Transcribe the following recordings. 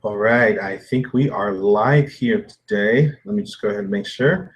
All right, I think we are live here today. Let me just go ahead and make sure.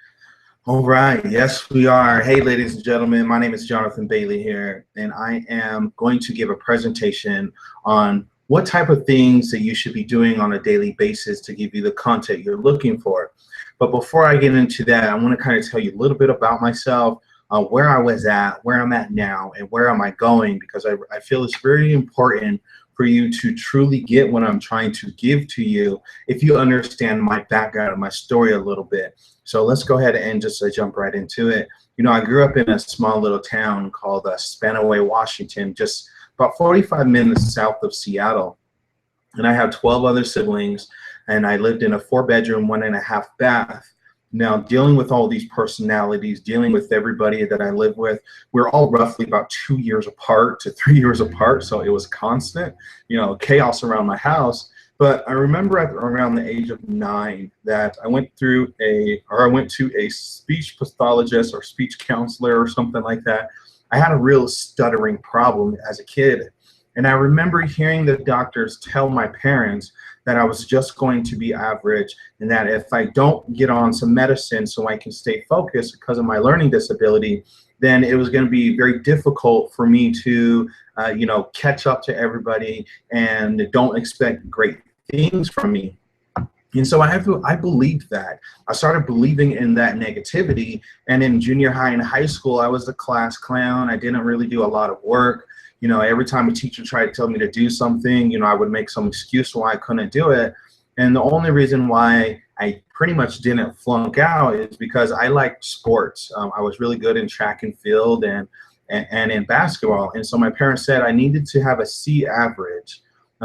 All right, yes, we are. Hey, ladies and gentlemen, my name is Jonathan Bailey here, and I am going to give a presentation on what type of things that you should be doing on a daily basis to give you the content you're looking for. But before I get into that, I want to kind of tell you a little bit about myself, where I was at, where I'm at now, and where am I going, because I feel it's very important for you to truly get what I'm trying to give to you if you understand my background and my story a little bit. So let's go ahead and just jump right into it. You know, I grew up in a small little town called Spanaway, Washington, just about 45 minutes south of Seattle. And I have 12 other siblings, and I lived in a 4-bedroom, 1.5 bath. Now, dealing with all these personalities, dealing with everybody that I live with, we're all roughly about 2 years apart to 3 years apart, so it was constant, chaos around my house. But I remember at around the age of 9 that I went to a speech pathologist or speech counselor or something like that. I had a real stuttering problem as a kid. And I remember hearing the doctors tell my parents that I was just going to be average, and that if I don't get on some medicine so I can stay focused because of my learning disability, then it was going to be very difficult for me to, catch up to everybody, and don't expect great things from me. And so I believed that. I started believing in that negativity. And in junior high and high school, I was the class clown. I didn't really do a lot of work. Every time a teacher tried to tell me to do something, I would make some excuse why I couldn't do it. And the only reason why I pretty much didn't flunk out is because I liked sports. I was really good in track and field and in basketball. And so my parents said I needed to have a C average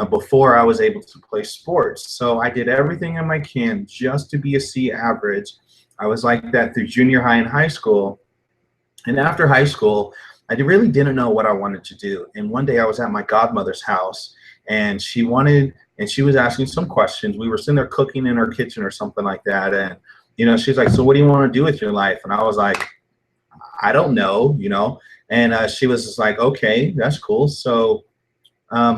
before I was able to play sports. So I did everything in my can just to be a C average. I was like that through junior high and high school. And after high school, I really didn't know what I wanted to do. And one day I was at my godmother's house, and she was asking some questions. We were sitting there cooking in her kitchen or something like that. And, she's like, so what do you want to do with your life? And I was like, I don't know, And she was just like, okay, that's cool. So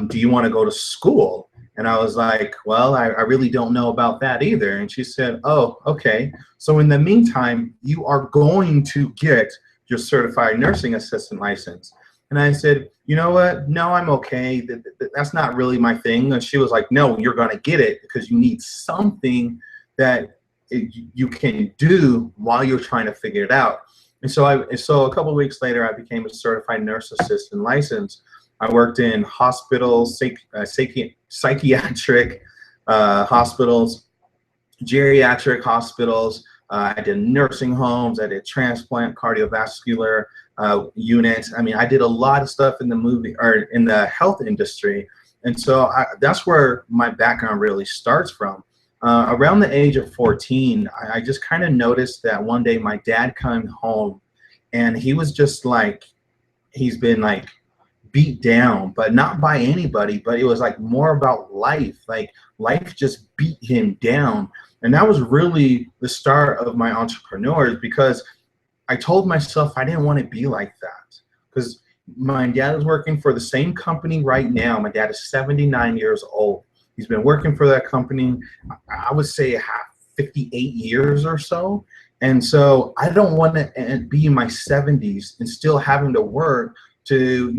do you want to go to school? And I was like, well, I really don't know about that either. And she said, oh, okay. So in the meantime, you are going to get your certified nursing assistant license. And I said, you know what? No, I'm okay. That's not really my thing. And she was like, no, you're going to get it because you need something that you can do while you're trying to figure it out. And so a couple of weeks later, I became a certified nurse assistant license. I worked in hospitals, psychiatric hospitals, geriatric hospitals. I did nursing homes. I did transplant, cardiovascular units. I mean, I did a lot of stuff in the health industry. And so that's where my background really starts from. Around the age of 14, I just kind of noticed that one day my dad came home, and he was just like, he's been like beat down, but not by anybody, but it was like more about life. Like life just beat him down. And that was really the start of my entrepreneurs, because I told myself I didn't want to be like that. Because my dad is working for the same company right now. My dad is 79 years old. He's been working for that company, I would say 58 years or so. And so I don't want to be in my 70s and still having to work to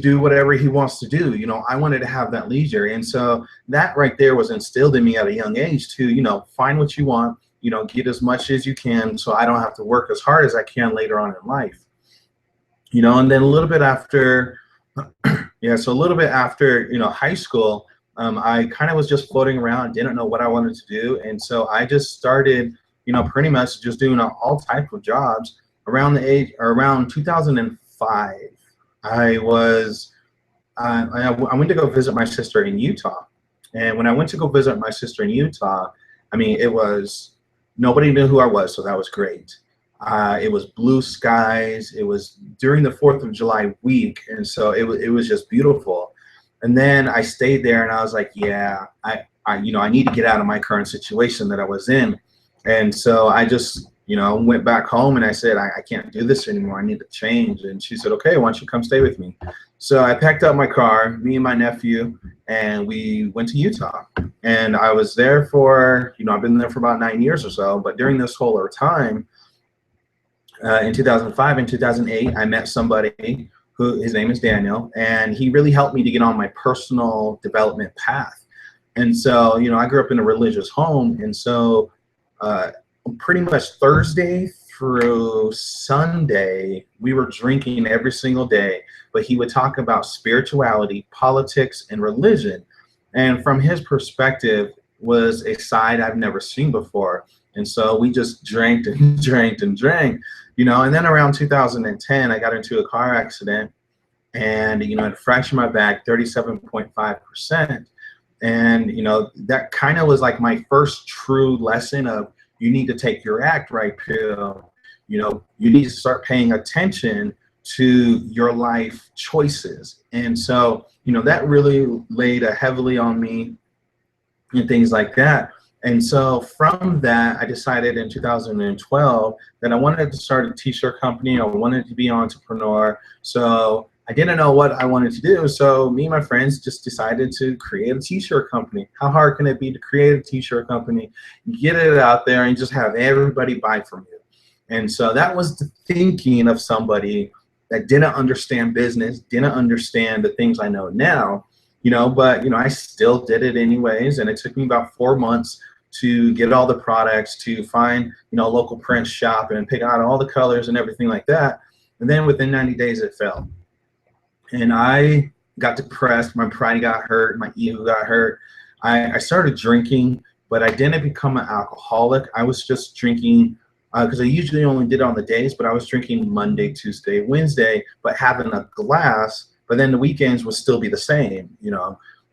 do whatever he wants to do. I wanted to have that leisure. And so that right there was instilled in me at a young age to, find what you want, get as much as you can so I don't have to work as hard as I can later on in life. And then a little bit after, so a little bit after, high school, I kind of was just floating around, didn't know what I wanted to do. And so I just started, pretty much just doing all types of jobs around 2005. I went to go visit my sister in Utah. And when I went to go visit my sister in Utah, I mean, nobody knew who I was, so that was great. It was blue skies. It was during the 4th of July week, and so it was just beautiful. And then I stayed there, and I was like, I need to get out of my current situation that I was in. And so I just went back home and I said, I can't do this anymore. I need to change. And she said, okay, why don't you come stay with me? So I packed up my car, me and my nephew, and we went to Utah. And I was there for, I've been there for about 9 years or so. But during this whole time, in 2005 and 2008, I met somebody who, his name is Daniel, and he really helped me to get on my personal development path. And so, I grew up in a religious home, and so pretty much Thursday through Sunday, we were drinking every single day, but he would talk about spirituality, politics, and religion. And from his perspective was a side I've never seen before. And so we just drank and drank and drank, and then around 2010, I got into a car accident and, I fractured my back 37.5%. And, that kind of was like my first true lesson of, you need to take your act right pill. You need to start paying attention to your life choices. And so, that really laid heavily on me and things like that. And so from that, I decided in 2012 that I wanted to start a t-shirt company. I wanted to be an entrepreneur. So I didn't know what I wanted to do. So me and my friends just decided to create a t-shirt company. How hard can it be to create a t-shirt company, get it out there, and just have everybody buy from you? And so that was the thinking of somebody that didn't understand business, didn't understand the things I know now, but I still did it anyways. And it took me about 4 months to get all the products, to find, a local print shop and pick out all the colors and everything like that. And then within 90 days, it fell. And I got depressed. My pride got hurt. My ego got hurt. I started drinking, but I didn't become an alcoholic. I was just drinking because I usually only did it on the days, but I was drinking Monday, Tuesday, Wednesday, but having a glass. But then the weekends would still be the same,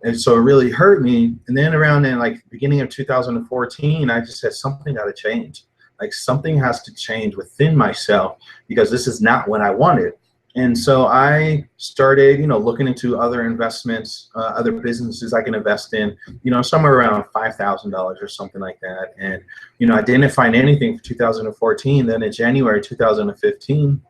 And so it really hurt me. And then around in like beginning of 2014, I just said, something got to change. Like something has to change within myself because this is not what I wanted. And so I started, looking into other investments, other businesses I can invest in, somewhere around $5,000 or something like that. And, I didn't find anything for 2014. Then in January 2015,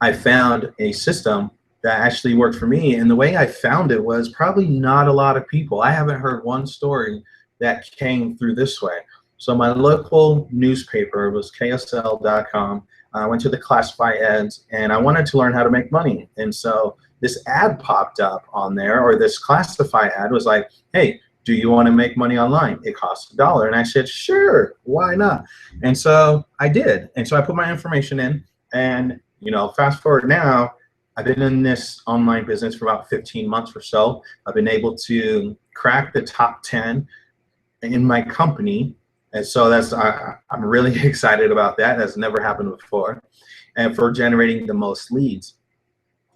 I found a system that actually worked for me. And the way I found it was probably not a lot of people. I haven't heard one story that came through this way. So my local newspaper was KSL.com. I went to the classify ads and I wanted to learn how to make money. And so this ad popped up on there, or this classify ad was like, hey, do you want to make money online? It costs $1. And I said, sure, why not? And so I did. And so I put my information in and, fast forward now, I've been in this online business for about 15 months or so. I've been able to crack the top 10 in my company. And so I'm really excited about that. That's never happened before. And for generating the most leads.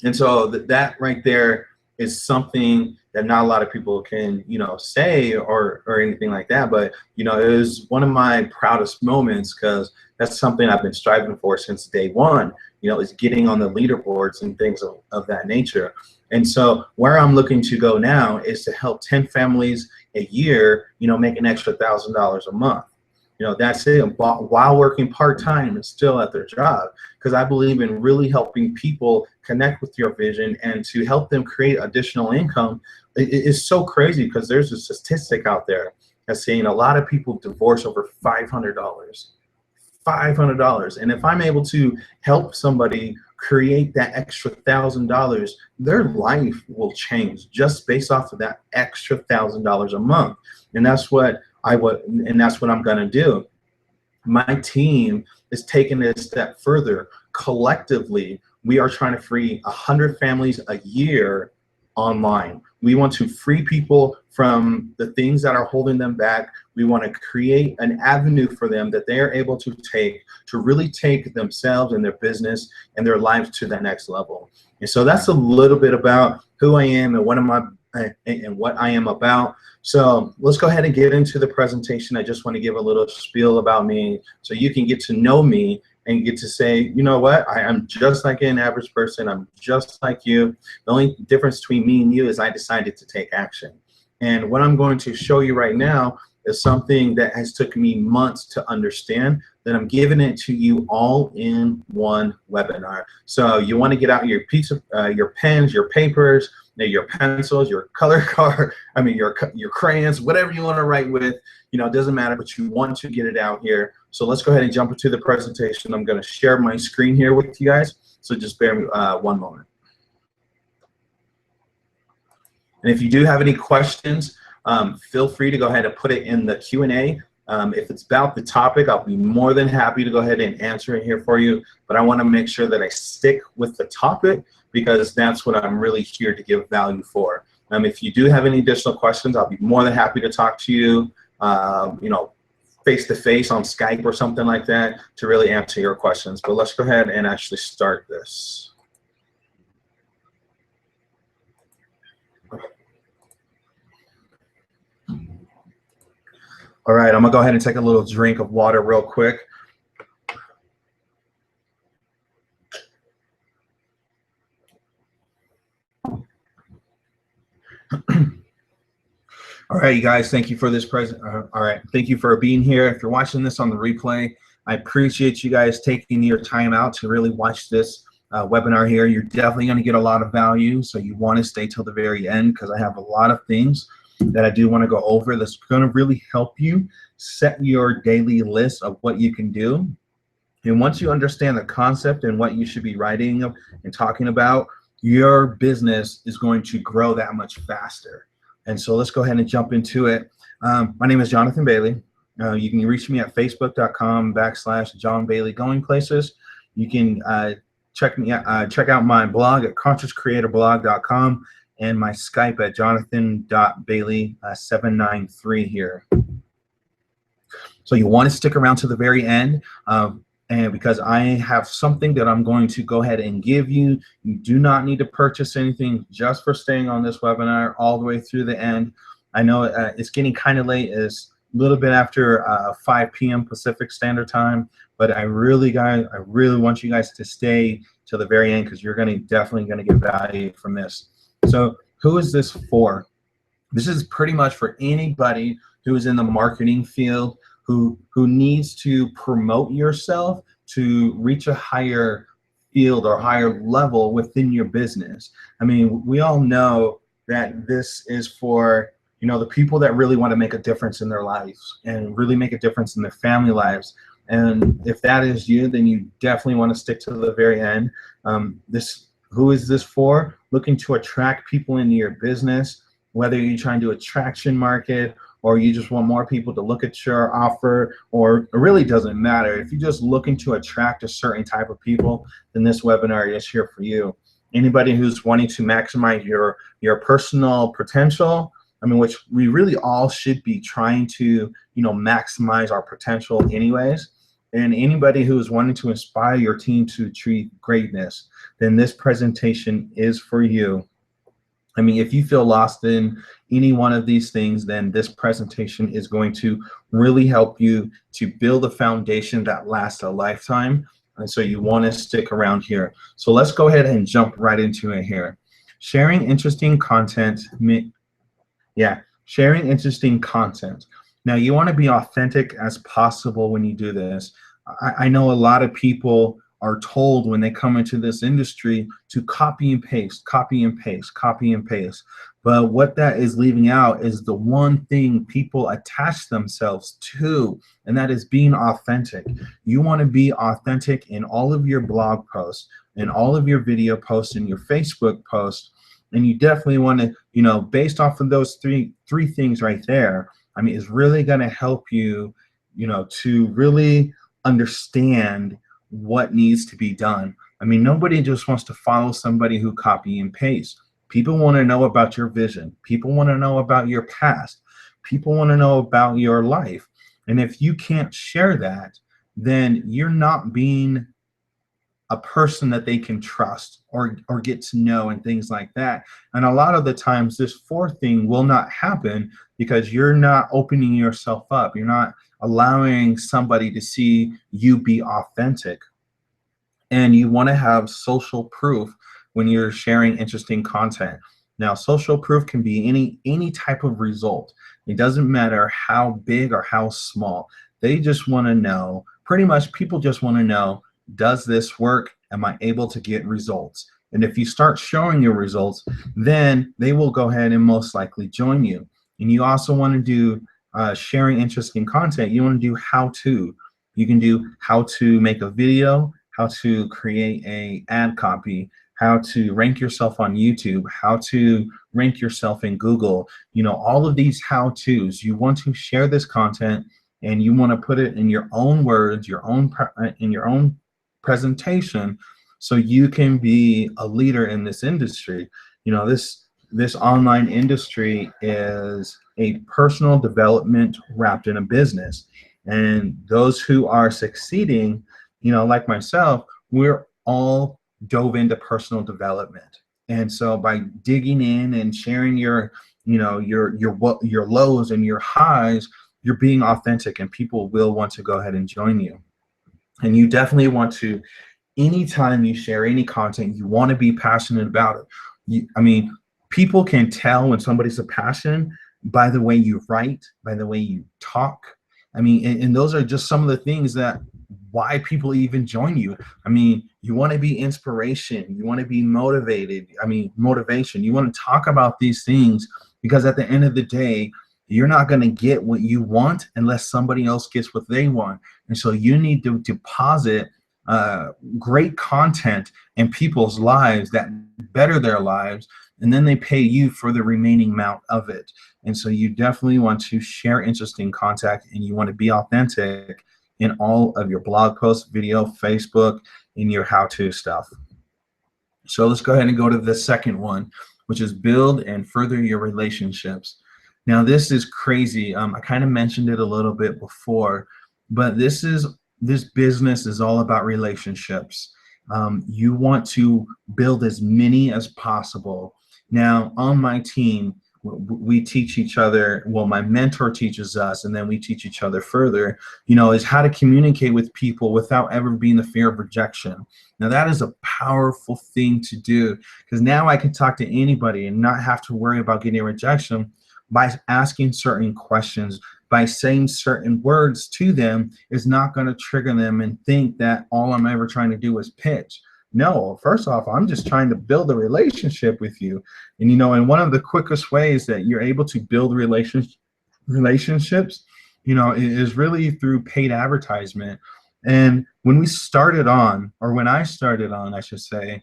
And so that right there is something that not a lot of people can, say or anything like that. But, it was one of my proudest moments because that's something I've been striving for since day one, is getting on the leaderboards and things of that nature. And so where I'm looking to go now is to help 10 families a year, make an extra $1,000 a month. That's it, while working part-time and still at their job, because I believe in really helping people connect with your vision and to help them create additional income. It's so crazy because there's a statistic out there that's saying a lot of people divorce over $500. And if I'm able to help somebody create that extra $1,000, their life will change just based off of that extra $1,000 a month. And that's what I'm going to do. My team is taking it a step further. Collectively, we are trying to free 100 families a year online. We want to free people from the things that are holding them back. We want to create an avenue for them that they are able to take to really take themselves and their business and their lives to the next level. And so that's a little bit about who I am and what I am about. So let's go ahead and get into the presentation. I just want to give a little spiel about me so you can get to know me and get to say, you know what, I'm just like an average person. I'm just like you. The only difference between me and you is I decided to take action. And what I'm going to show you right now is something that has taken me months to understand, then I'm giving it to you all in one webinar. So you want to get out your your pens, your papers, your pencils, your color card, I mean your crayons, whatever you want to write with, you know, it doesn't matter, but you want to get it out here. So let's go ahead and jump into the presentation. I'm going to share my screen here with you guys. So just bear me one moment. And if you do have any questions, feel free to go ahead and put it in the Q&A. If it's about the topic, I'll be more than happy to go ahead and answer it here for you. But I want to make sure that I stick with the topic because that's what I'm really here to give value for. If you do have any additional questions, I'll be more than happy to talk to you, you know, face-to-face on Skype or something like that to really answer your questions. But let's go ahead and actually start this. All right, I'm gonna go ahead and take a little drink of water real quick. All right, you guys, thank you for this all right, thank you for being here. If you're watching this on the replay, I appreciate you guys taking your time out to really watch this webinar here. You're definitely gonna get a lot of value, so you wanna stay till the very end because I have a lot of things that I do wanna go over that's gonna really help you set your daily list of what you can do. And once you understand the concept and what you should be writing and talking about, your business is going to grow that much faster. And so let's go ahead and jump into it. My name is Jonathan Bailey. You can reach me at facebook.com/John Bailey Going Places. You can check out my blog at consciouscreatorblog.com and my Skype at jonathan.bailey793 here. So you want to stick around to the very end, and because I have something that I'm going to go ahead and give you. You do not need to purchase anything just for staying on this webinar all the way through the end. I know it's getting kind of late. It's a little bit after 5 p.m. Pacific Standard Time, but I really want you guys to stay till the very end because you're definitely going to get value from this. So who is this for? This is pretty much for anybody who is in the marketing field, who needs to promote yourself to reach a higher field or higher level within your business. I mean, we all know that this is for, you know, the people that really want to make a difference in their lives and really make a difference in their family lives. And if that is you, then you definitely want to stick to the very end. Who is this for? Looking to attract people into your business, whether you're trying to attraction market or you just want more people to look at your offer, or it really doesn't matter. If you're just looking to attract a certain type of people, then this webinar is here for you. Anybody who's wanting to maximize your personal potential, I mean, which we really all should be trying to, you know, maximize our potential anyways. And anybody who is wanting to inspire your team to achieve greatness, then this presentation is for you. I mean, if you feel lost in any one of these things, then this presentation is going to really help you to build a foundation that lasts a lifetime. And so you want to stick around here. So let's go ahead and jump right into it here. Sharing interesting content. Sharing interesting content. Now, you want to be authentic as possible when you do this. I know a lot of people are told when they come into this industry to copy and paste, copy and paste, copy and paste. But what that is leaving out is the one thing people attach themselves to, and that is being authentic. You want to be authentic in all of your blog posts, in all of your video posts, in your Facebook posts, and you definitely want to, you know, based off of those three things right there, I mean, it's really going to help you, you know, to really understand what needs to be done. I mean, nobody just wants to follow somebody who copy and paste. People want to know about your vision. People want to know about your past. People want to know about your life. And if you can't share that, then you're not being a person that they can trust or get to know and things like that. And a lot of the times this fourth thing will not happen because you're not opening yourself up. You're not allowing somebody to see you be authentic. And you want to have social proof when you're sharing interesting content. Now, social proof can be any type of result. It doesn't matter how big or how small. They just want to know, pretty much people just want to know, does this work? Am I able to get results? And if you start showing your results, then they will go ahead and most likely join you. And you also want to do sharing interesting content. You want to do how to. You can do how to make a video, how to create a ad copy, how to rank yourself on YouTube, how to rank yourself in Google. All of these how-tos. You want to share this content and you want to put it in your own words, in your own presentation, so you can be a leader in this industry. This online industry is a personal development wrapped in a business. And those who are succeeding, like myself, we're all dove into personal development. And so by digging in and sharing your lows and your highs, you're being authentic, and people will want to go ahead and join you. And you definitely want to, anytime you share any content, you want to be passionate about it. People can tell when somebody's a passion by the way you write, by the way you talk. And those are just some of the things that why people even join you. You want to be inspiration. You want to be motivated. Motivation. You want to talk about these things because at the end of the day, you're not going to get what you want unless somebody else gets what they want. And so you need to deposit great content in people's lives that better their lives, and then they pay you for the remaining amount of it. And so you definitely want to share interesting content, and you want to be authentic in all of your blog posts, video, Facebook, in your how-to stuff. So let's go ahead and go to the second one, which is build and further your relationships. Now this is crazy. I kind of mentioned it a little bit before, but this business is all about relationships. You want to build as many as possible. Now on my team, we teach each other, well, my mentor teaches us, and then we teach each other further, is how to communicate with people without ever being the fear of rejection. Now that is a powerful thing to do, because now I can talk to anybody and not have to worry about getting a rejection by asking certain questions, by saying certain words to them is not going to trigger them and think that all I'm ever trying to do is pitch. No, first off, I'm just trying to build a relationship with you. And and one of the quickest ways that you're able to build relationships, is really through paid advertisement. And when I started on, I should say,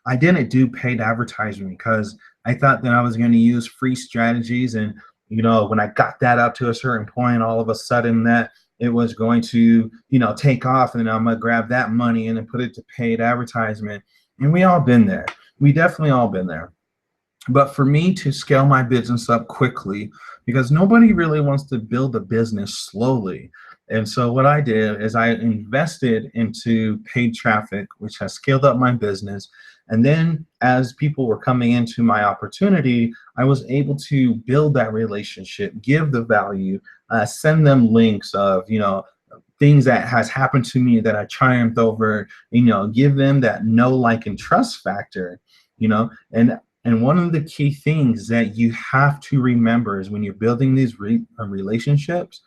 I didn't do paid advertisement because I thought that I was going to use free strategies. And, when I got that up to a certain point, all of a sudden that it was going to, take off, and then I'm going to grab that money and then put it to paid advertisement. And we all been there. We definitely all been there. But for me to scale my business up quickly, because nobody really wants to build a business slowly. And so what I did is I invested into paid traffic, which has scaled up my business. And then as people were coming into my opportunity, I was able to build that relationship, give the value, send them links of, things that has happened to me that I triumphed over, give them that know, like, and trust factor, and one of the key things that you have to remember is when you're building these relationships,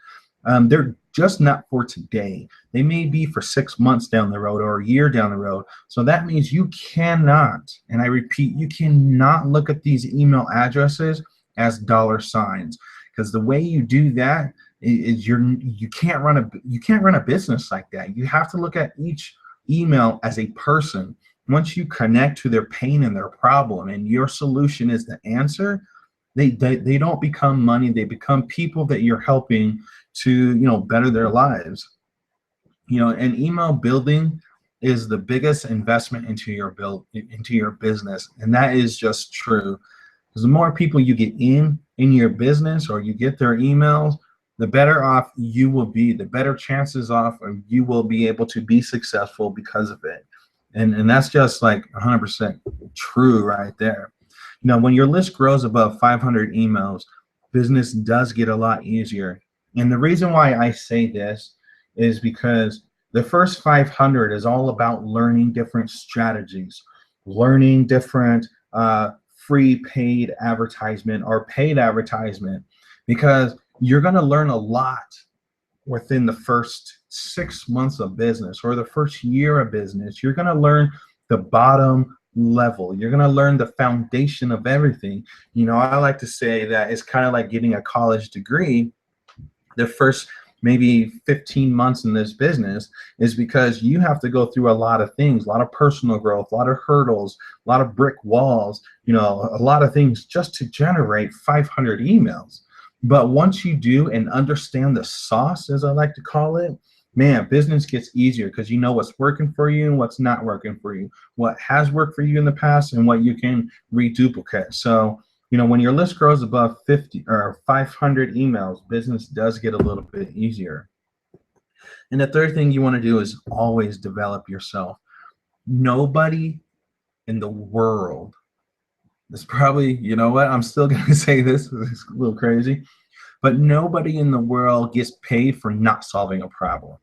they're just not for today. They may be for 6 months down the road or a year down the road. So that means you cannot, and I repeat, you cannot look at these email addresses as dollar signs, because the way you do that is you can't run a business like that. You have to look at each email as a person. Once you connect to their pain and their problem, and your solution is the answer, they don't become money. They become people that you're helping to better their lives. And email building is the biggest investment into your business, and that is just true. Because the more people you get in your business, or you get their emails, the better off you will be. The better chances of you will be able to be successful because of it. And that's just like 100% true right there. When your list grows above 500 emails, business does get a lot easier. And the reason why I say this is because the first 500 is all about learning different strategies, learning different free paid advertisement or paid advertisement, because you're going to learn a lot within the first 6 months of business or the first year of business. You're going to learn the bottom level. You're going to learn the foundation of everything. You know, I like to say that it's kind of like getting a college degree. The first maybe 15 months in this business is because you have to go through a lot of things, a lot of personal growth, a lot of hurdles, a lot of brick walls, you know, a lot of things just to generate 500 emails. But once you do and understand the sauce, as I like to call it, man, business gets easier because you know what's working for you and what's not working for you, what has worked for you in the past and what you can reduplicate. So, you know, when your list grows above 50 or 500 emails, business does get a little bit easier. And the third thing you want to do is always develop yourself. Nobody in the world, it's probably, you know what, I'm still going to say this, it's a little crazy, but nobody in the world gets paid for not solving a problem.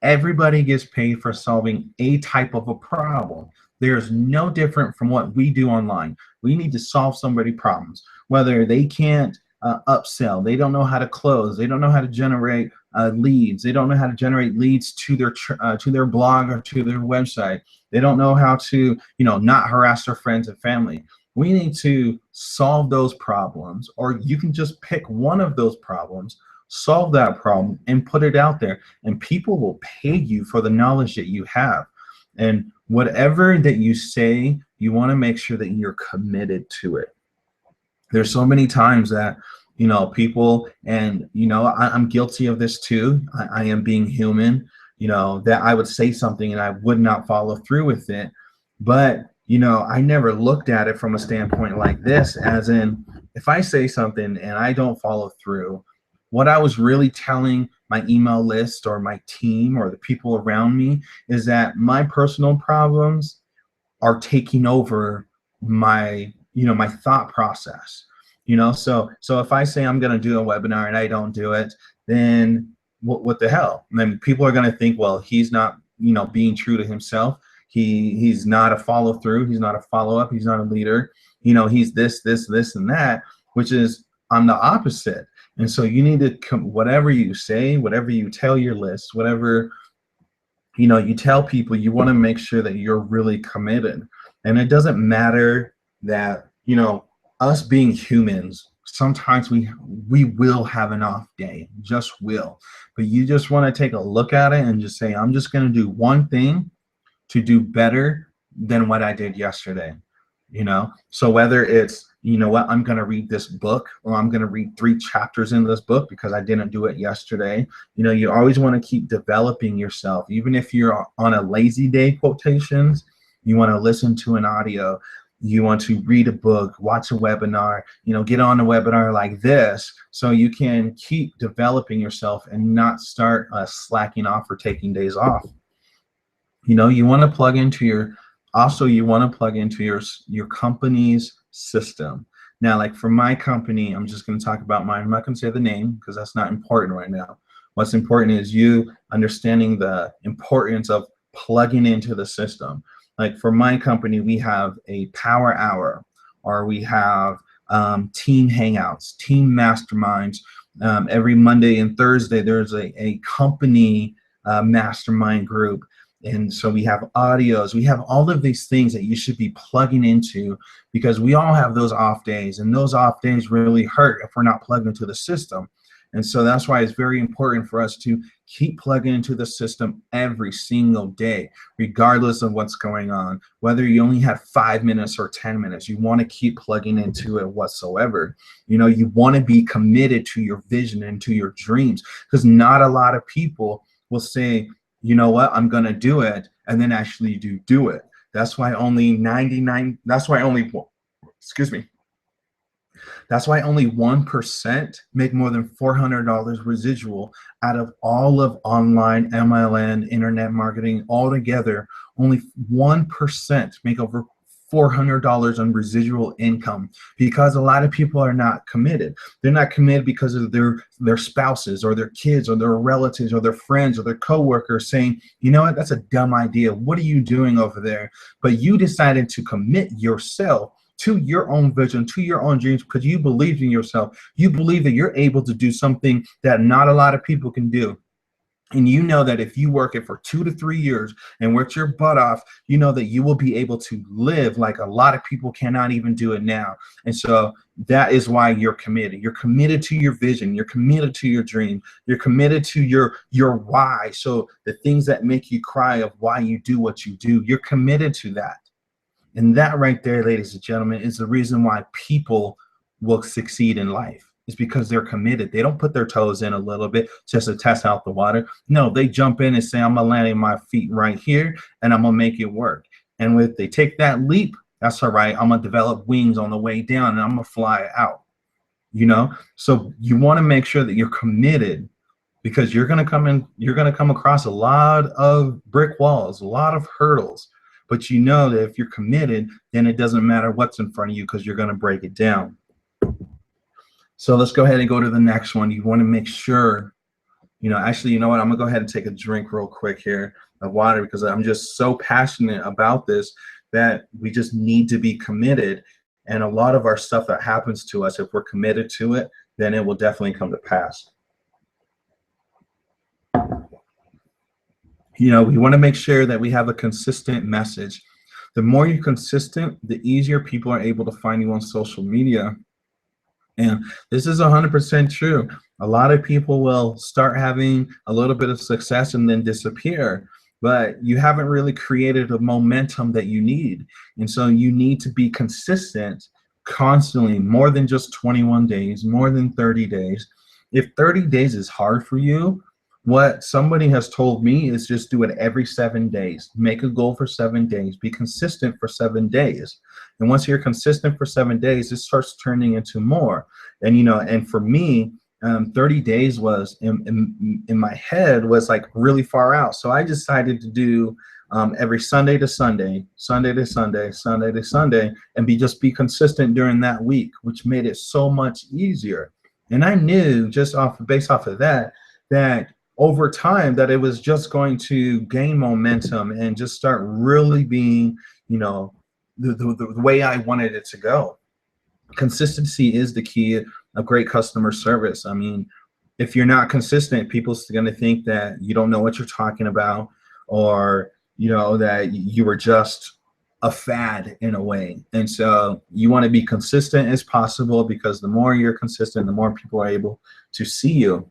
Everybody gets paid for solving a type of a problem. There's no different from what we do online. We need to solve somebody's problems, whether they can't upsell, they don't know how to close, they don't know how to generate leads, they don't know how to generate leads to their blog or to their website, they don't know how to, you know, not harass their friends and family. We need to solve those problems, or you can just pick one of those problems, solve that problem, and put it out there, and people will pay you for the knowledge that you have. And whatever that you say, you want to make sure that you're committed to it. There's so many times that, you know, people, and, you know, I'm guilty of this too. I am being human, you know, that I would say something and I would not follow through with it. But, you know, I never looked at it from a standpoint like this, as in, if I say something and I don't follow through, what I was really telling my email list or my team or the people around me is that my personal problems are taking over my, you know, my thought process. You know, so if I say I'm going to do a webinar and I don't do it, then what the hell? I mean, people are going to think, well, he's not, you know, being true to himself. He's not a follow through. He's not a follow up. He's not a leader. You know, he's this, and that, which is I'm the opposite. And so you need to whatever you say, whatever you tell your list, whatever, you know, you tell people, you want to make sure that you're really committed. And it doesn't matter that, you know, us being humans, sometimes we will have an off day, just will. But you just want to take a look at it and just say, I'm just going to do one thing to do better than what I did yesterday. You know, so whether it's, you know what, I'm going to read this book, or I'm going to read 3 chapters in this book because I didn't do it yesterday. You know, you always want to keep developing yourself. Even if you're on a lazy day, quotations, you want to listen to an audio, you want to read a book, watch a webinar, you know, get on a webinar like this so you can keep developing yourself and not start slacking off or taking days off. You know, you want to plug into your, also you want to plug into your company's system. Now, like for my company, I'm just going to talk about mine. I'm not going to say the name because that's not important right now. What's important is you understanding the importance of plugging into the system. Like for my company, we have a power hour, or we have team hangouts, team masterminds. Every Monday and Thursday, there's a company mastermind group. And so we have audios, we have all of these things that you should be plugging into, because we all have those off days, and those off days really hurt if we're not plugged into the system. And so that's why it's very important for us to keep plugging into the system every single day, regardless of what's going on. Whether you only have 5 minutes or 10 minutes, you want to keep plugging into it whatsoever. You know, you want to be committed to your vision and to your dreams, because not a lot of people will say, you know what, I'm going to do it, and then actually do it. That's why only 1% make more than $400 residual out of all of online MLM, internet marketing altogether. Only 1% make over $400 on residual income, because a lot of people are not committed. They're not committed because of their spouses or their kids or their relatives or their friends or their coworkers saying, you know what, that's a dumb idea. What are you doing over there? But you decided to commit yourself to your own vision, to your own dreams, because you believe in yourself. You believe that you're able to do something that not a lot of people can do. And you know that if you work it for 2 to 3 years and work your butt off, you know that you will be able to live like a lot of people cannot even do it now. And so that is why you're committed. You're committed to your vision. You're committed to your dream. You're committed to your why. So the things that make you cry of why you do what you do, you're committed to that. And that right there, ladies and gentlemen, is the reason why people will succeed in life. It's because they're committed. They don't put their toes in a little bit just to test out the water. No, they jump in and say, I'm gonna land my feet right here and I'm gonna make it work. And if they take that leap, that's all right. I'm gonna develop wings on the way down and I'm gonna fly out. You know, so you want to make sure that you're committed, because you're gonna come across a lot of brick walls, a lot of hurdles. But you know that if you're committed, then it doesn't matter what's in front of you, because you're gonna break it down. So let's go ahead and go to the next one. You want to make sure, actually, you know what? I'm going to go ahead and take a drink real quick here of water, because I'm just so passionate about this that we just need to be committed. And a lot of our stuff that happens to us, if we're committed to it, then it will definitely come to pass. We want to make sure that we have a consistent message. The more you're consistent, the easier people are able to find you on social media. And this is 100% true. A lot of people will start having a little bit of success and then disappear, but you haven't really created a momentum that you need. And so you need to be consistent constantly, more than just 21 days, more than 30 days. If 30 days is hard for you, what somebody has told me is just do it every 7 days. Make a goal for 7 days. Be consistent for 7 days. And once you're consistent for 7 days, it starts turning into more. And and for me, 30 days was in my head was like really far out. So I decided to do every Sunday to Sunday, Sunday to Sunday, Sunday to Sunday, and be consistent during that week, which made it so much easier. And I knew just based off of that over time that it was just going to gain momentum and just start really being, the way I wanted it to go. Consistency is the key of great customer service. I mean, if you're not consistent, people's going to think that you don't know what you're talking about, or, that you were just a fad in a way. And so you want to be consistent as possible, because the more you're consistent, the more people are able to see you.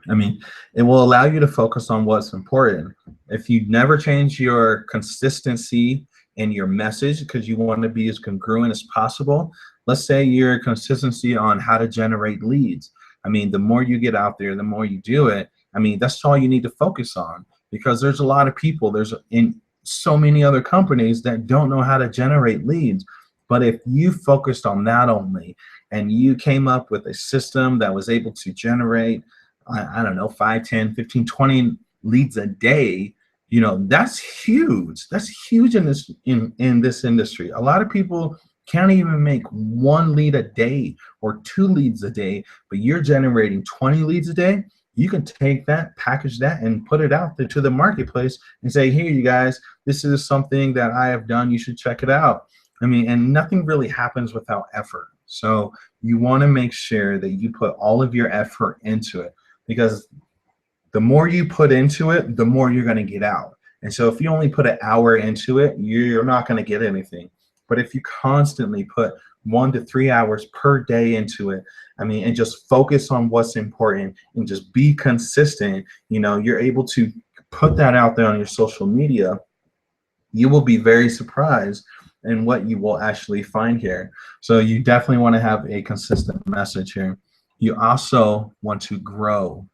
I mean, it will allow you to focus on what's important. If you never change your consistency in your message, because you want to be as congruent as possible, let's say your consistency on how to generate leads. I mean, the more you get out there, the more you do it. I mean, that's all you need to focus on, because there's a lot of people, there's in so many other companies that don't know how to generate leads. But if you focused on that only, and you came up with a system that was able to generate, I don't know, 5, 10, 15, 20 leads a day, that's huge. That's huge in this industry. A lot of people can't even make 1 lead a day or 2 leads a day, but you're generating 20 leads a day. You can take that, package that, and put it out there to the marketplace and say, here, you guys, this is something that I have done. You should check it out. I mean, and nothing really happens without effort. So you want to make sure that you put all of your effort into it, because the more you put into it, the more you're going to get out. And so if you only put an hour into it, you're not going to get anything. But if you constantly put 1 to 3 hours per day into it, I mean, and just focus on what's important and just be consistent, you're able to put that out there on your social media. You will be very surprised in what you will actually find here. So you definitely want to have a consistent message here. You also want to grow.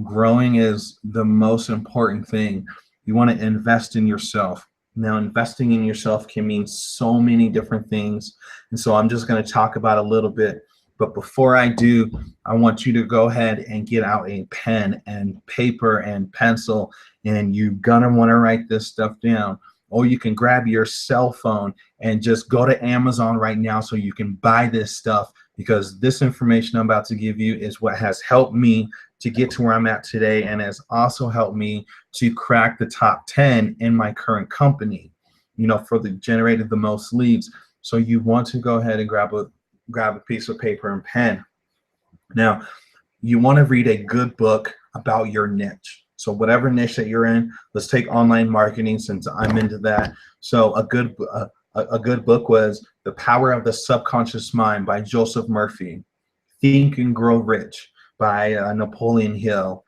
Growing is the most important thing. You want to invest in yourself. Now, investing in yourself can mean so many different things. And so I'm just going to talk about a little bit. But before I do, I want you to go ahead and get out a pen and paper and pencil, and you're going to want to write this stuff down. Or you can grab your cell phone and just go to Amazon right now so you can buy this stuff, because this information I'm about to give you is what has helped me to get to where I'm at today, and has also helped me to crack the top 10 in my current company, for the generated the most leads. So you want to go ahead and grab a piece of paper and pen. Now, you want to read a good book about your niche. So whatever niche that you're in, let's take online marketing since I'm into that. So a good book was The Power of the Subconscious Mind by Joseph Murphy. Think and Grow Rich by Napoleon Hill.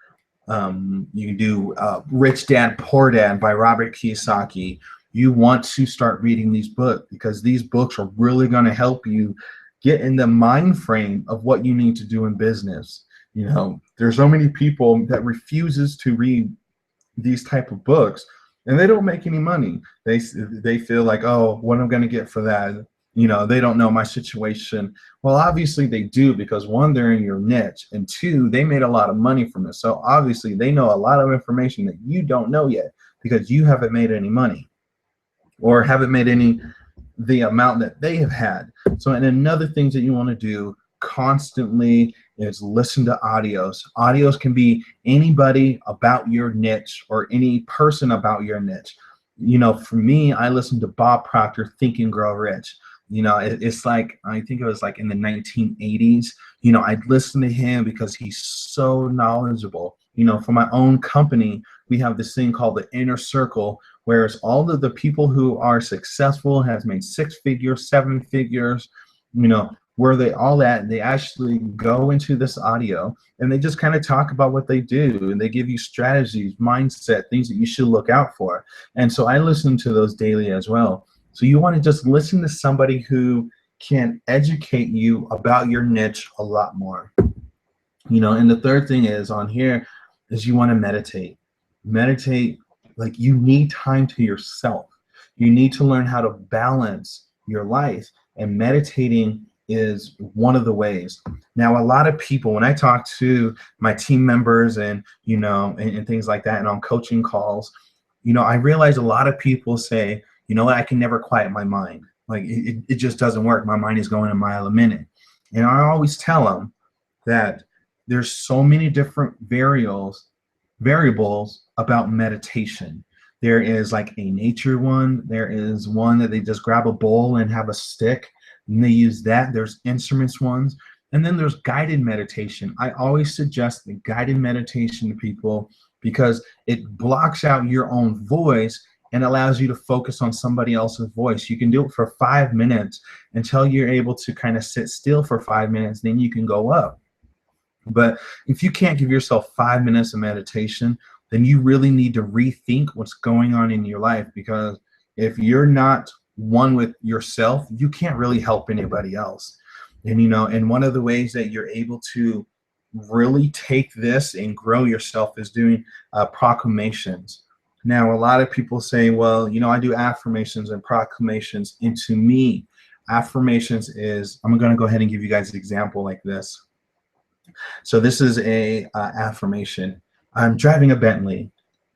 You can do Rich Dad Poor Dad by Robert Kiyosaki. You want to start reading these books because these books are really going to help you get in the mind frame of what you need to do in business. You know, there's so many people that refuses to read these type of books, and they don't make any money. They feel like, oh, what am I going to get for that? You know, they don't know my situation. Well, obviously they do, because one, they're in your niche, and two, they made a lot of money from it. So obviously they know a lot of information that you don't know yet because you haven't made any money or haven't made any the amount that they have had. So, and another things that you want to do constantly is listen to audios. Audios can be anybody about your niche or any person about your niche. You know, for me, I listen to Bob Proctor, Think and Grow Rich. You know, it's like, I think it was like in the 1980s. You know, I'd listen to him because he's so knowledgeable. You know, for my own company, we have this thing called the Inner Circle, whereas all of the people who are successful, has made 6 figures, 7 figures, you know, where they all at, they actually go into this audio and they just kind of talk about what they do, and they give you strategies, mindset, things that you should look out for. And so I listen to those daily as well. So you want to just listen to somebody who can educate you about your niche a lot more. You know, and the third thing is on here is you want to meditate. Meditate, like you need time to yourself. You need to learn how to balance your life, and meditating is one of the ways. Now, a lot of people, when I talk to my team members and, you know, and things like that, and on coaching calls, you know, I realize a lot of people say, you know what, I can never quiet my mind. Like it just doesn't work. My mind is going a mile a minute. And I always tell them that there's so many different variables about meditation. There is like a nature one. There is one that they just grab a bowl and have a stick and they use that. There's instruments ones. And then there's guided meditation. I always suggest the guided meditation to people because it blocks out your own voice and allows you to focus on somebody else's voice. You can do it for 5 minutes until you're able to kind of sit still for 5 minutes, then you can go up. But if you can't give yourself 5 minutes of meditation, then you really need to rethink what's going on in your life, because if you're not one with yourself, you can't really help anybody else. And, you know, and one of the ways that you're able to really take this and grow yourself is doing proclamations. Now, a lot of people say, well, you know, I do affirmations and proclamations. And to me, affirmations is, I'm going to go ahead and give you guys an example like this. So this is a affirmation. I'm driving a Bentley.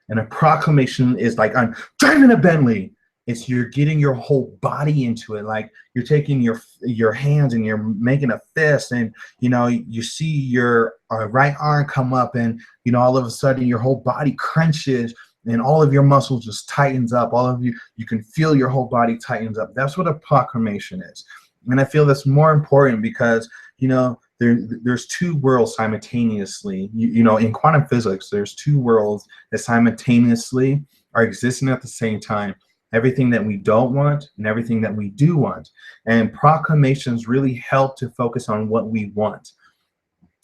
And a proclamation is like, I'm driving a Bentley. It's you're getting your whole body into it. Like you're taking your hands and you're making a fist, and you know, you see your right arm come up, and you know, all of a sudden your whole body crunches and all of your muscles just tightens up. All of you can feel your whole body tightens up. That's what a proclamation is. And I feel that's more important because, you know, there's 2 worlds simultaneously. You know, in quantum physics, there's 2 worlds that simultaneously are existing at the same time. Everything that we don't want and everything that we do want. And proclamations really help to focus on what we want,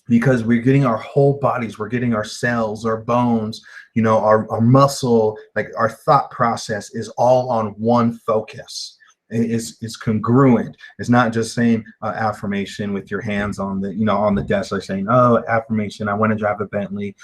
because we're getting our whole bodies, we're getting our cells, our bones, you know, our muscle, like our thought process is all on one focus. It's congruent. It's not just saying affirmation with your hands on the, you know, on the desk, like saying, oh, affirmation, I want to drive a Bentley.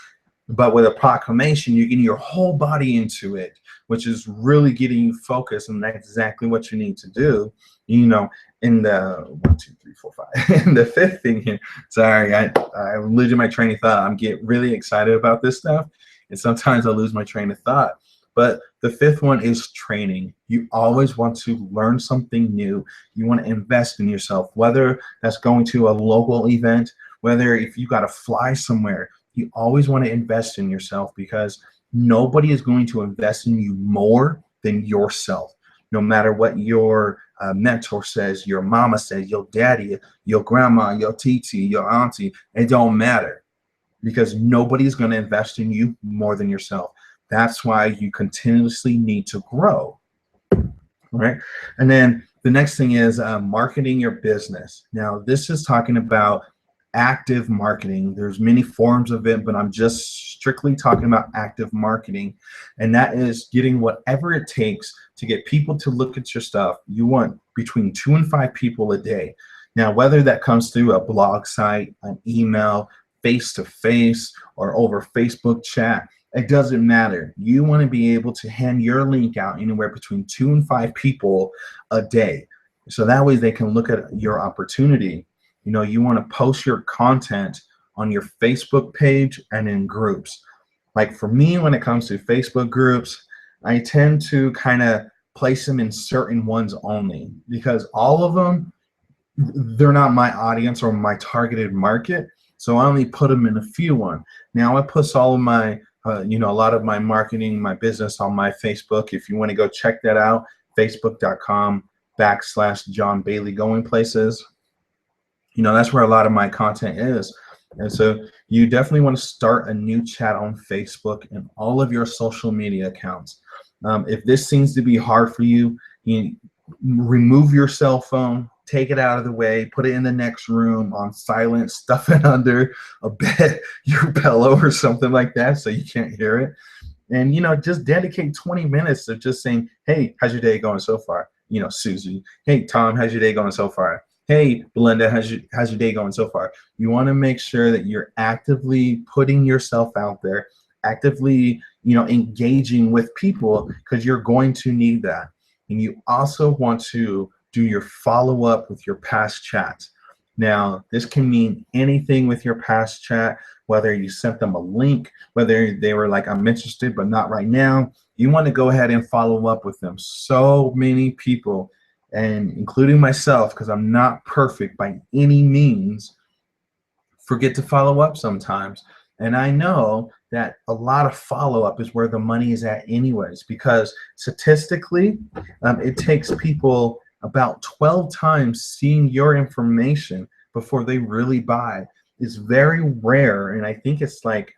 But with a proclamation, you're getting your whole body into it, which is really getting you focused, and that's exactly what you need to do. You know, in the 1, 2, 3, 4, 5, and the 5th thing here. Sorry, I'm losing my train of thought. I'm getting really excited about this stuff, and sometimes I lose my train of thought. But the 5th one is training. You always want to learn something new. You want to invest in yourself, whether that's going to a local event, whether if you got to fly somewhere. You always want to invest in yourself, because nobody is going to invest in you more than yourself. No matter what your mentor says, your mama says, your daddy, your grandma, your titi, your auntie. It don't matter, because nobody's going to invest in you more than yourself. That's why you continuously need to grow, right? And then the next thing is marketing your business. Now, this is talking about active marketing. There's many forms of it, but I'm just strictly talking about active marketing. And that is getting whatever it takes to get people to look at your stuff. You want between 2 and 5 people a day. Now, whether that comes through a blog site, an email, face-to-face, or over Facebook chat, it doesn't matter. You want to be able to hand your link out anywhere between 2 and 5 people a day. So that way they can look at your opportunity. You know, you want to post your content on your Facebook page and in groups. Like for me, when it comes to Facebook groups, I tend to kind of place them in certain ones only, because all of them, they're not my audience or my targeted market. So I only put them in a few one. Now I post all of my, a lot of my marketing, my business on my Facebook. If you want to go check that out, facebook.com/John Bailey Going Places. That's where a lot of my content is. And so you definitely want to start a new chat on Facebook and all of your social media accounts. If this seems to be hard for you, remove your cell phone, take it out of the way, put it in the next room on silent, stuff it under a bed, your pillow or something like that so you can't hear it. And, just dedicate 20 minutes of just saying, hey, how's your day going so far? Susie. Hey, Tom, how's your day going so far? Hey, Belinda, how's your day going so far? You want to make sure that you're actively putting yourself out there, actively, engaging with people, because you're going to need that. And you also want to do your follow-up with your past chats. Now, this can mean anything with your past chat, whether you sent them a link, whether they were like, I'm interested, but not right now. You want to go ahead and follow up with them. So many people, and including myself, because I'm not perfect by any means, forget to follow up sometimes. And I know that a lot of follow-up is where the money is at anyways, because statistically, it takes people about 12 times seeing your information before they really buy. It's very rare, and I think it's like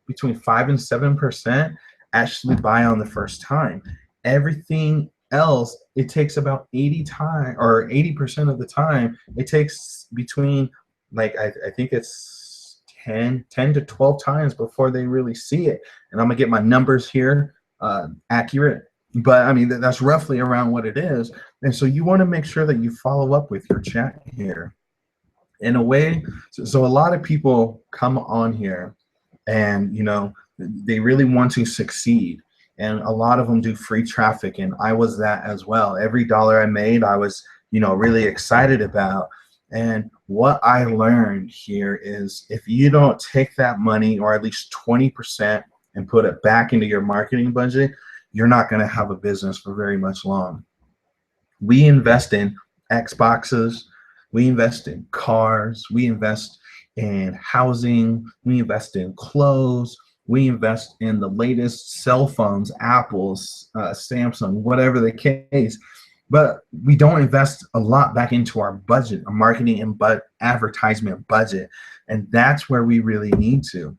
between 5 and 7% actually buy on the first time. Everything else, it takes about 80% of the time. It takes between, like, I think it's 10 to 12 times before they really see it. And I'm gonna get my numbers here accurate, but I mean, that's roughly around what it is. And so you want to make sure that you follow up with your chat here in a way. So a lot of people come on here and, they really want to succeed. And a lot of them do free traffic. And I was that as well. Every dollar I made, I was, really excited about. And what I learned here is, if you don't take that money, or at least 20%, and put it back into your marketing budget, you're not going to have a business for very much long. We invest in Xboxes, we invest in cars, we invest in housing, we invest in clothes, we invest in the latest cell phones, Apple's, Samsung, whatever the case. But we don't invest a lot back into our budget, our marketing and advertisement budget. And that's where we really need to.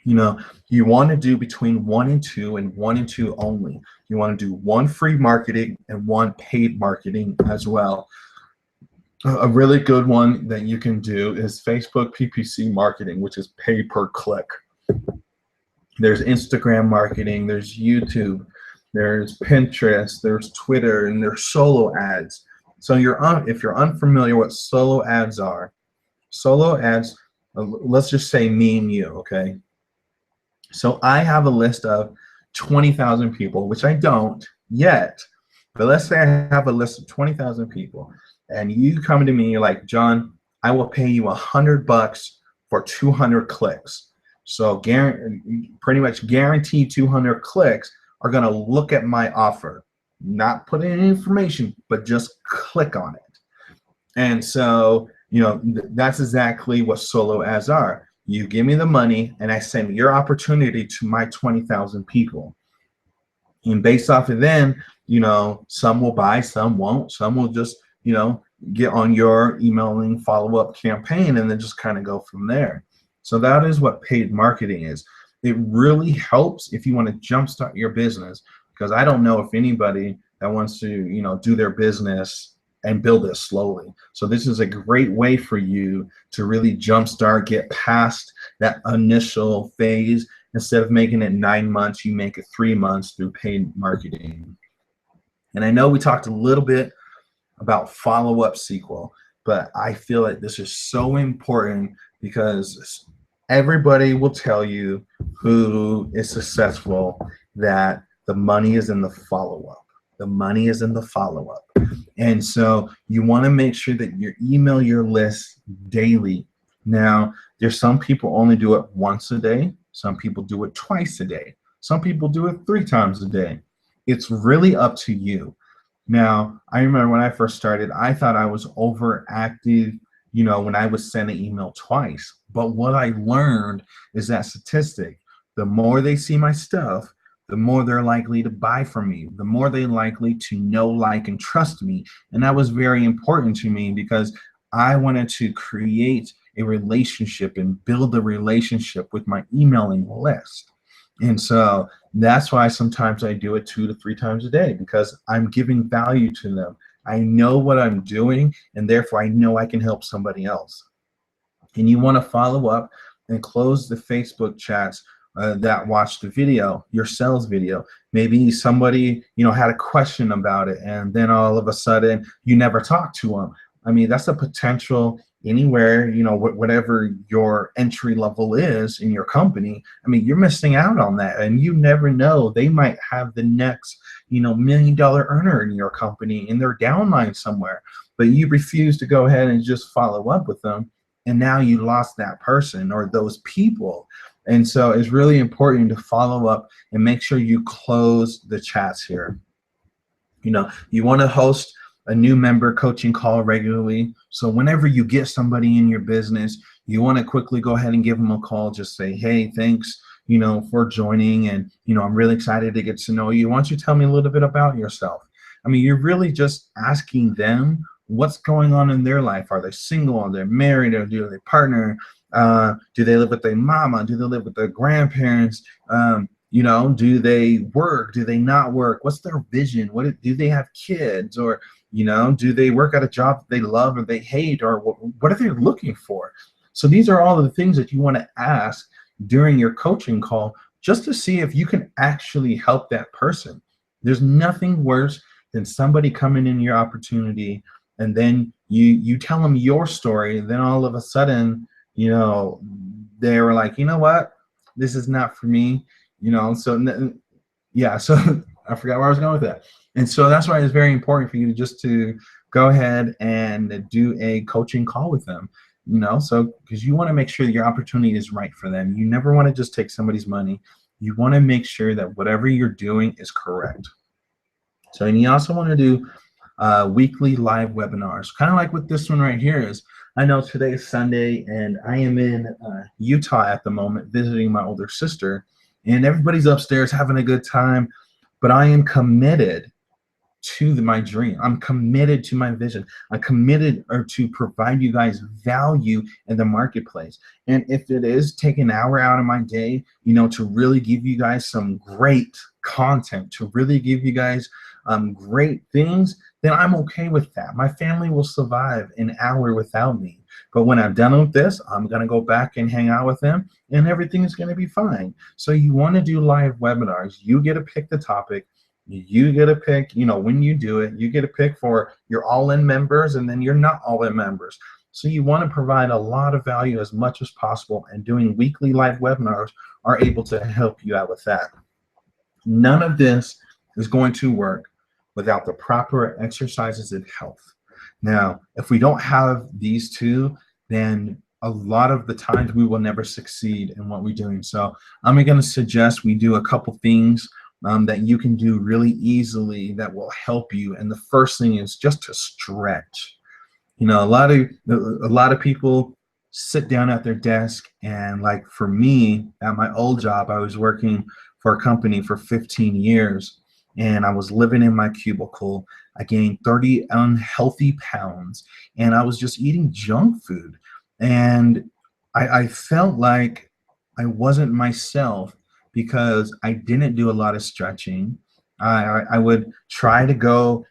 You want to do between 1 and 2, and 1 and 2 only. You want to do 1 free marketing and 1 paid marketing as well. A really good one that you can do is Facebook PPC marketing, which is pay per click. There's Instagram marketing, there's YouTube, there's Pinterest, there's Twitter, and there's solo ads. So if you're unfamiliar what solo ads are, let's just say me and you, okay? So I have a list of 20,000 people, which I don't yet, but let's say I have a list of 20,000 people, and you come to me, you're like, John, I will pay you $100 for 200 clicks. So pretty much guaranteed 200 clicks are going to look at my offer, not put in any information, but just click on it. And so, that's exactly what solo ads are. You give me the money, and I send your opportunity to my 20,000 people. And based off of them, some will buy, some won't, some will just, get on your emailing follow-up campaign and then just kind of go from there. So that is what paid marketing is. It really helps if you want to jumpstart your business, because I don't know if anybody that wants to, do their business and build it slowly. So this is a great way for you to really jumpstart, get past that initial phase. Instead of making it 9 months, you make it 3 months through paid marketing. And I know we talked a little bit about follow-up SQL, but I feel like this is so important because everybody will tell you who is successful that the money is in the follow-up. The money is in the follow-up. And so you want to make sure that you email your list daily. Now, there's some people only do it once a day. Some people do it twice a day. Some people do it 3 times a day. It's really up to you. Now, I remember when I first started, I thought I was overactive, when I would send an email twice. But what I learned is that statistic, the more they see my stuff, the more they're likely to buy from me, the more they're likely to know, like, and trust me. And that was very important to me because I wanted to create a relationship and build a relationship with my emailing list. And so that's why sometimes I do it 2 to 3 times a day, because I'm giving value to them. I know what I'm doing, and therefore I know I can help somebody else. And you want to follow up and close the Facebook chats that watched the video, your sales video. Maybe somebody, had a question about it, and then all of a sudden you never talk to them. I mean, that's a potential anywhere, whatever your entry level is in your company. I mean, you're missing out on that, and you never know. They might have the next, $1 million earner in your company in their downline somewhere, but you refuse to go ahead and just follow up with them. And now you lost that person or those people. And so it's really important to follow up and make sure you close the chats here. You want to host a new member coaching call regularly. So whenever you get somebody in your business, you want to quickly go ahead and give them a call. Just say, hey, thanks, for joining. And, I'm really excited to get to know you. Why don't you tell me a little bit about yourself? I mean, you're really just asking them what's going on in their life. Are they single? Are they married? Or do they partner? Do they live with their mama? Do they live with their grandparents? Do they work? Do they not work? What's their vision? Do they have kids? Or, do they work at a job that they love or they hate? Or what are they looking for? So these are all of the things that you want to ask during your coaching call, just to see if you can actually help that person. There's nothing worse than somebody coming in your opportunity, and then you tell them your story, and then all of a sudden, they were like, you know what, this is not for me, so yeah, so I forgot where I was going with that. And so that's why it's very important for you to go ahead and do a coaching call with them, so because you want to make sure that your opportunity is right for them. You never want to just take somebody's money. You want to make sure that whatever you're doing is correct. So, and you also want to do weekly live webinars, kind of like what this one right here is. I know today is Sunday, and I am in Utah at the moment visiting my older sister, and everybody's upstairs having a good time, but I am committed to my dream. I'm committed to my vision. I'm committed to provide you guys value in the marketplace. And if it is take an hour out of my day, to really give you guys some great content, to really give you guys great things, then I'm okay with that. My family will survive an hour without me. But when I'm done with this, I'm going to go back and hang out with them, and everything is going to be fine. So you want to do live webinars. You get to pick the topic. You get to pick, when you do it, you get to pick for your all-in members, and then you're not all-in members. So you want to provide a lot of value as much as possible, and doing weekly live webinars are able to help you out with that. None of this is going to work without the proper exercises and health. Now, if we don't have these two, then a lot of the times we will never succeed in what we're doing. So I'm going to suggest we do a couple things that you can do really easily that will help you. And the first thing is just to stretch. A lot of people sit down at their desk, and like for me, at my old job, I was working for a company for 15 years. and I was living in my cubicle. I gained 30 unhealthy pounds, and I was just eating junk food. And I felt like I wasn't myself because I didn't do a lot of stretching. I would try to go,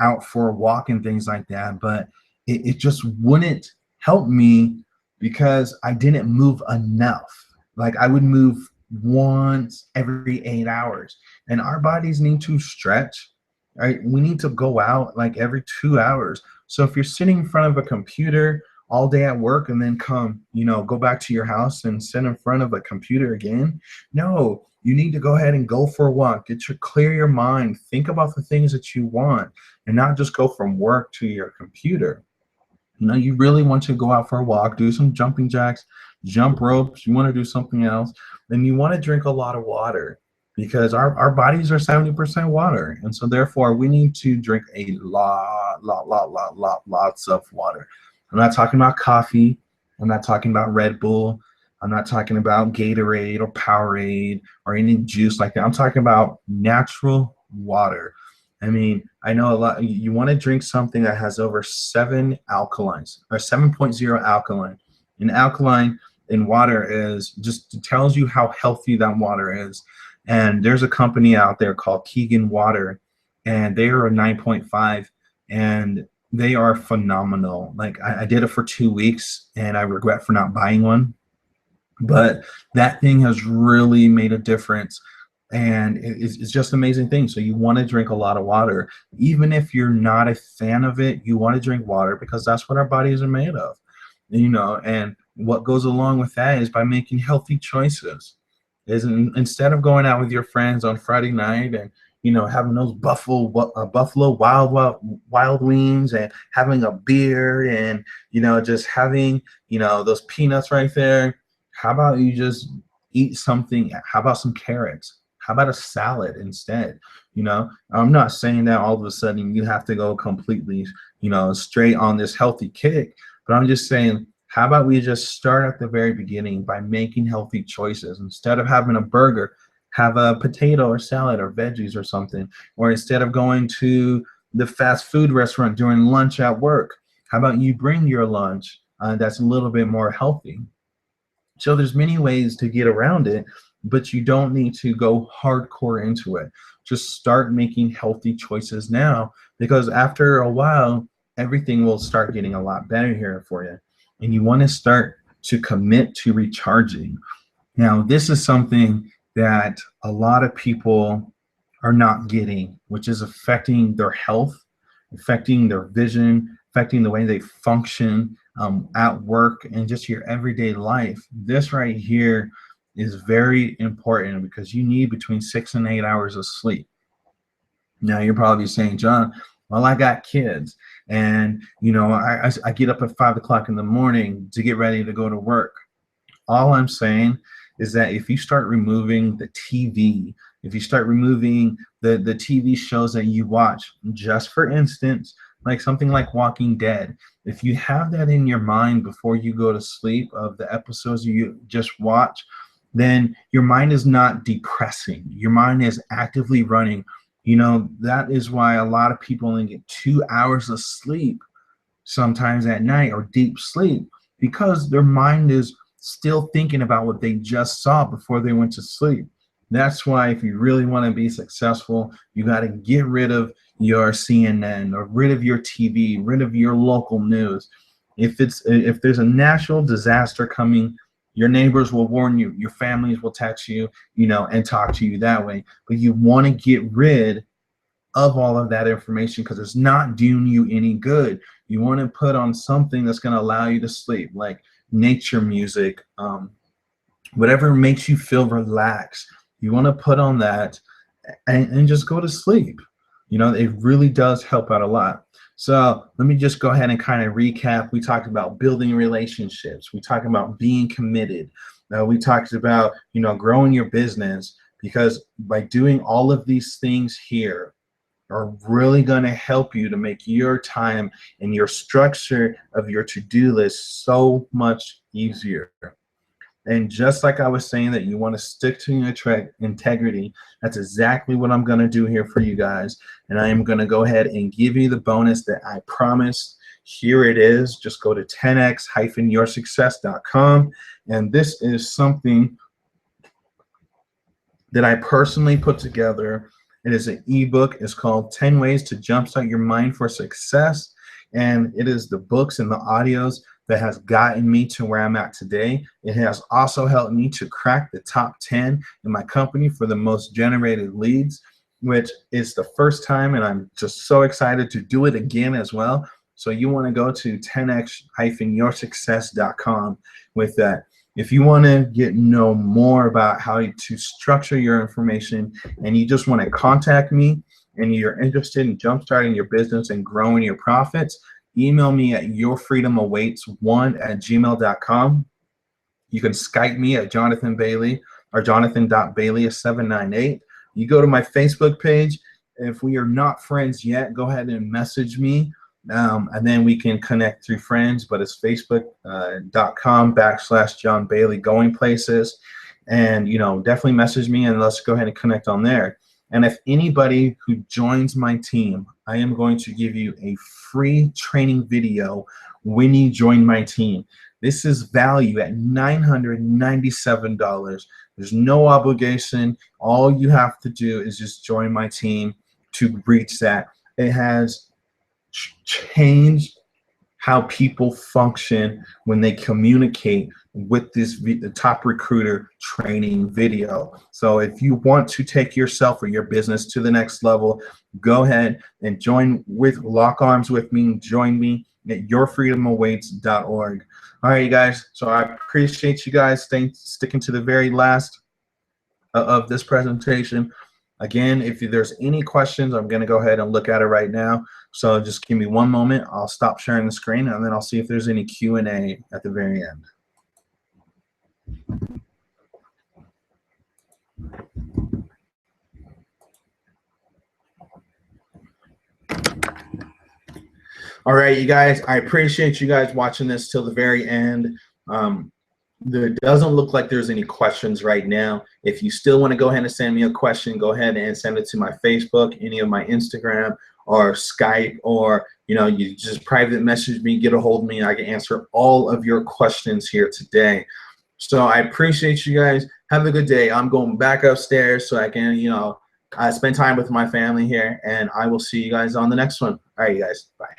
out for a walk and things like that, but it just wouldn't help me because I didn't move enough. Like I would move once every 8 hours, and our bodies need to stretch. Right? We need to go out like every 2 hours. So if you're sitting in front of a computer all day at work and then come, go back to your house and sit in front of a computer again, no, you need to go ahead and go for a walk. Clear your mind. Think about the things that you want and not just go from work to your computer. You really want to go out for a walk, do some jumping jacks, jump ropes. You want to do something else. Then you want to drink a lot of water because our bodies are 70% water. And so therefore we need to drink a lots of water. I'm not talking about coffee. I'm not talking about Red Bull. I'm not talking about Gatorade or Powerade or any juice like that. I'm talking about natural water. I mean, I know a lot. You want to drink something that has over 7 alkalines or 7.0 alkaline. And alkaline in water is just tells you how healthy that water is. And there's a company out there called Keegan Water, and they are a 9.5, and they are phenomenal. Like I did it for 2 weeks, and I regret for not buying one, but that thing has really made a difference, and it's just an amazing thing. So you want to drink a lot of water. Even if you're not a fan of it, you want to drink water because that's what our bodies are made of, and what goes along with that is by making healthy choices. Instead of going out with your friends on Friday night and having those buffalo wild wings and having a beer and just having those peanuts right there. How about you just eat something? How about some carrots? How about a salad instead? I'm not saying that all of a sudden you have to go completely, straight on this healthy kick, but I'm just saying, how about we just start at the very beginning by making healthy choices? Instead of having a burger, have a potato or salad or veggies or something. Or instead of going to the fast food restaurant during lunch at work, how about you bring your lunch that's a little bit more healthy? So there's many ways to get around it, but you don't need to go hardcore into it. Just start making healthy choices now, because after a while, everything will start getting a lot better here for you. And you want to start to commit to recharging. Now, this is something that a lot of people are not getting, which is affecting their health, affecting their vision, affecting the way they function at work and just your everyday life. This right here is very important because you need between 6 and 8 hours of sleep. Now, you're probably saying, John, well, I got kids, and I get up at 5 o'clock in the morning to get ready to go to work. All I'm saying is that if you start removing the TV, if you start removing the TV shows that you watch, just for instance, like something like Walking Dead, if you have that in your mind before you go to sleep of the episodes you just watch, then your mind is not depressing. Your mind is actively running. That is why a lot of people only get 2 hours of sleep sometimes at night, or deep sleep, because their mind is still thinking about what they just saw before they went to sleep. That's why if you really want to be successful, you got to get rid of your CNN or rid of your TV, rid of your local news. If there's a natural disaster coming, your neighbors will warn you, your families will text you, and talk to you that way. But you want to get rid of all of that information because it's not doing you any good. You want to put on something that's going to allow you to sleep, like nature music, whatever makes you feel relaxed. You want to put on that and just go to sleep. It really does help out a lot. So let me just go ahead and kind of recap. We talked about building relationships. We talked about being committed. We talked about, growing your business, because by doing all of these things here are really going to help you to make your time and your structure of your to-do list so much easier. And just like I was saying that you want to stick to your integrity, that's exactly what I'm going to do here for you guys. And I am going to go ahead and give you the bonus that I promised. Here it is. Just go to 10x-yoursuccess.com. And this is something that I personally put together. It is an ebook. It's called 10 Ways to Jumpstart Your Mind for Success. And it is the books and the audios that has gotten me to where I'm at today. It has also helped me to crack the top 10 in my company for the most generated leads, which is the first time, and I'm just so excited to do it again as well. So you want to go to 10x-yoursuccess.com with that. If you want to know more about how to structure your information and you just want to contact me and you're interested in jumpstarting your business and growing your profits, email me at yourfreedomawaits1@gmail.com. You can Skype me at Jonathan Bailey or jonathan.bailey798. You go to my Facebook page. If we are not friends yet, go ahead and message me. And then we can connect through friends, but it's facebook.com/John Bailey Going Places. And, definitely message me and let's go ahead and connect on there. And if anybody who joins my team, I am going to give you a free training video when you join my team. This is value at $997. There's no obligation. All you have to do is just join my team to reach that. It has changed how people function when they communicate with the Top Recruiter training video. So if you want to take yourself or your business to the next level, go ahead and lock arms with me. Join me at yourfreedomawaits.org. All right, you guys. So I appreciate you guys sticking to the very last of this presentation. Again, if there's any questions, I'm going to go ahead and look at it right now. So just give me one moment. I'll stop sharing the screen, and then I'll see if there's any Q&A at the very end. All right, you guys, I appreciate you guys watching this till the very end. There doesn't look like there's any questions right now. If you still want to go ahead and send me a question, go ahead and send it to my Facebook, any of my Instagram or Skype, or you just private message me, get a hold of me. I can answer all of your questions here today. So I appreciate you guys. Have a good day. I'm going back upstairs so I can, spend time with my family here, and I will see you guys on the next one. All right, you guys. Bye.